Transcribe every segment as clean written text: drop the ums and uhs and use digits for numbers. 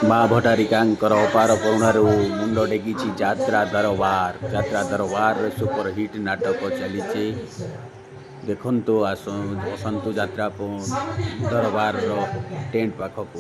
माँ भट्टारिकांकर अपार करुणारू मुंड टेकी यात्रा दरबार सुपरहिट नाटक चलीचे देखु आसतु यात्रा दरबार टेंट पाखक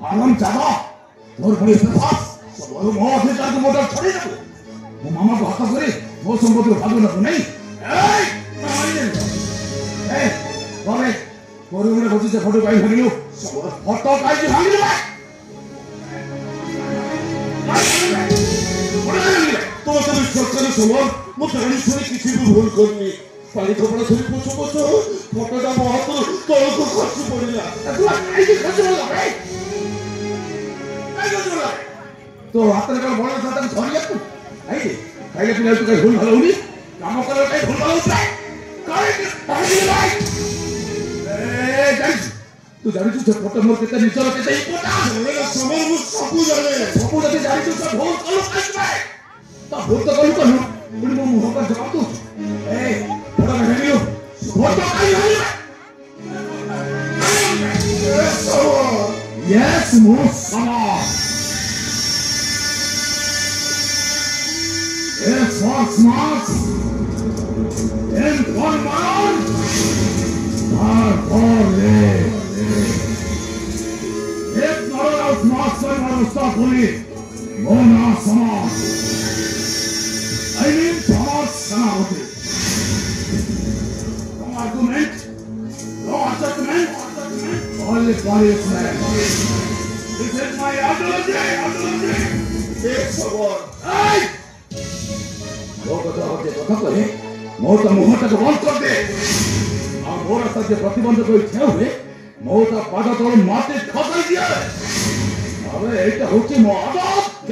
आराम जागा तोर बड़ी प्रभास सब लोग मोह से जाके मोटर छोड़ी ना वो मामा को हक करे वो संपत्ति भागो ना नहीं बाबे मोरे मोरे बच्चे से फोटो काई भागिलो सब फोटो काई भागिलो तो सब सरकार सुनो मुझे गाड़ी छोड़ी किसी भी भूल करनी पानी कपड़ा छोड़ी पूछो फोटो का बहुत तो को खर्च पड़ेगा तू काई के खर्च होला भाई तो हाथ में बड़ा साथ में छोड़ी तू आई काई के तू भूल भालो हुनी काम कर काई भूल भालो काई के भाई ए जाई तू जानी तू फोटो मोर केते निचर केते इम्पोर्टेंट समय मु सब जाने जानी तू सब भूल कलो काई तो भूल तो कलो कलो मुड़ी मो मुंह पर जवाब दो ए फोटो में वीडियो फोटो काई भाई यस मो समा It's what's not in one man It's not enough not so much stuff only Mona Sama I mean Thomas Samawati No argument No adjustment Only glorious man This is my ideology It's a war Hey! मोटा मुहूर्त को बंद कर दे और मोर सत्य प्रतिबंध को इच्छा हुए मोटा पादा तो माते खसाई दिया अबे एटा होची मो आदत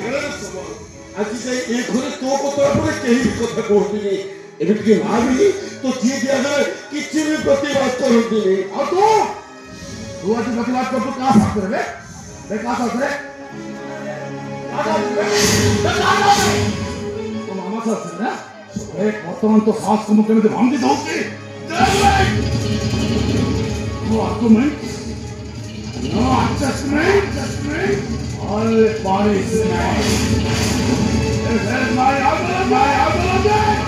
आज से एक घरे तो को तो पर केही कथा कहती नहीं एबिट के मारी तो जी दिया है किछि भी प्रतिवाद करती नहीं आ तू आज प्रतिवाद कर तो का साथ रे बे का साथ रे ना एक वर्तमान तो सास को मुझे में भांगी दोगे no argument no adjustment all punishment this is my ideology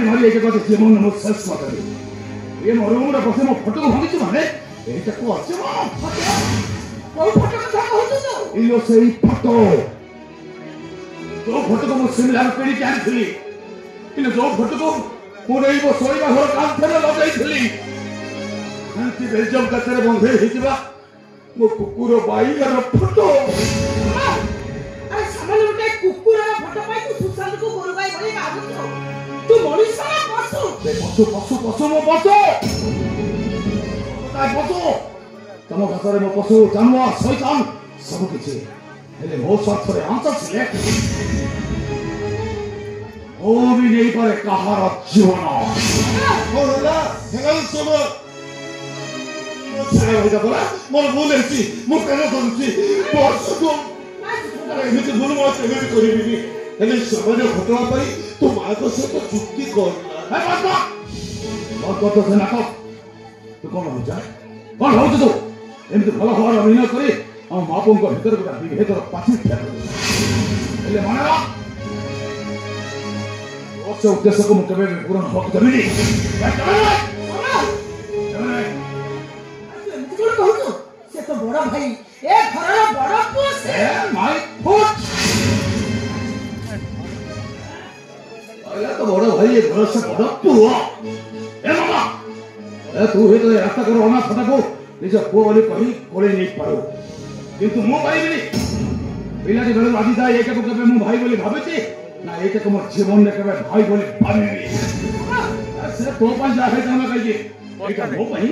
मारी एक बात से मन मत सस मत ये मरुमुरा बसे मो फोटो को भांगी माने एटा को अच्छे मो कोई फोटो का हो तो इलो सेई फोटो तो फोटो को मो सिमिलर पेड़ी क्या थली इलो जो फोटो को मो नहीं वो सोईबा घर काम फेर लगाई थली अंति बेलजम कतरे बंधे हिजबा मो कुकुर बाईगर फोटो अरे सामान उठे कुकुर रा फोटो पाई तू सुशांत को गोरु बाई भले काबू तू मनुष्य ना पशु मो पशु काय पशु तम भाषारे मो पशु जानवर शैतान सब किछि हेले मो स्वार्थ रे आंच छिले ओ भी नहीं पारे कहार जीवन होला हेगल सब छाया हो जाबला मोर भूल हेछि मो केन करछि पशु को एमिति भूल मो केन करिबिनी हेले समाज घटना पई तू मां को से तो चुक्ति कर है बात तो से नाटक तू कौन हो जाए कौन हो तू एमती भल हवार अभिनय करे हम बापों को भीतर गोटा विभेदर पाची फेर हेले मानेला से उद्देश्य को मुकेबे पूर्ण हक देबी भाई ए घरर बड़ पुओ से माय फुट अरे तो बड़ भाई ये घर से बड़ पुओ ए मामा ए तू हे तो रास्ता करो अना फटा को निज पुओ वाली कही कोले नहीं पारो किंतु मो पाइबेनी पिलाटी बेलू आदि था एक को केबे मो भाई बोली भाबेती ना एक को मो जीवन रे केबे भाई बोली भाबिबी से तो पांच जाहे तमे कहि एटा मो पही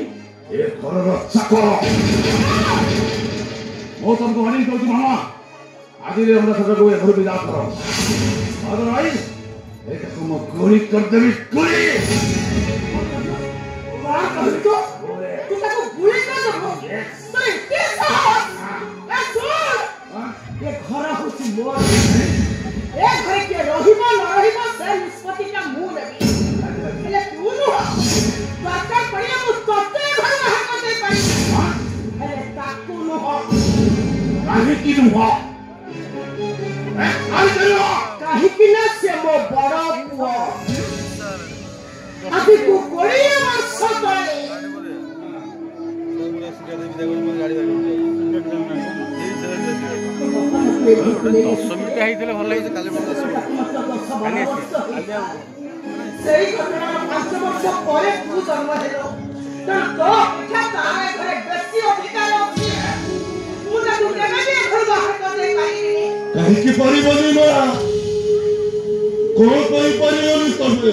ए घर रक्षा करो मो तुमको वाणी कहू मामा आदि रे हमरा सब को घर विदा करो अदरवाइज एक को मो गोली कर देबी गोली वाह कहू तो तू ताको गुली कर दबो तोरे के साहस ए सुन ये घर होची मोर ए घर के रहिबो न रहिबो से निष्पत्ति का मुंह लेबी हेले तू नु दरकार पड़िया मु तोते घर बाहर कर दे पाई हेले ताकू नु हो काहे की नु हो ए आई चलो काहे कि ना से मो बड़ पुओ अभी को कोड़ी वर्ष तले 10 ମିନିଟ୍ ହେଇଥିଲେ ଭଲ ହେଇଛି କାଲି ସେଇ ଘଟଣା 5 ବର୍ଷ ପରେ ତୁ ଜନ୍ମ ହେଲ ତ ଅପେକ୍ଷା ତାର ଘରେ ବେଶୀ ଅଧିକାର ଅଛି ମୁଁ ତାକୁ କେବେ ବି ଘରୁ ବାହାର କରିଦେଇ ପାରିବିନି କାହିଁକି ପରିବନି ମା କୋଣ ପାଇଁ ପରିବନି ତମେ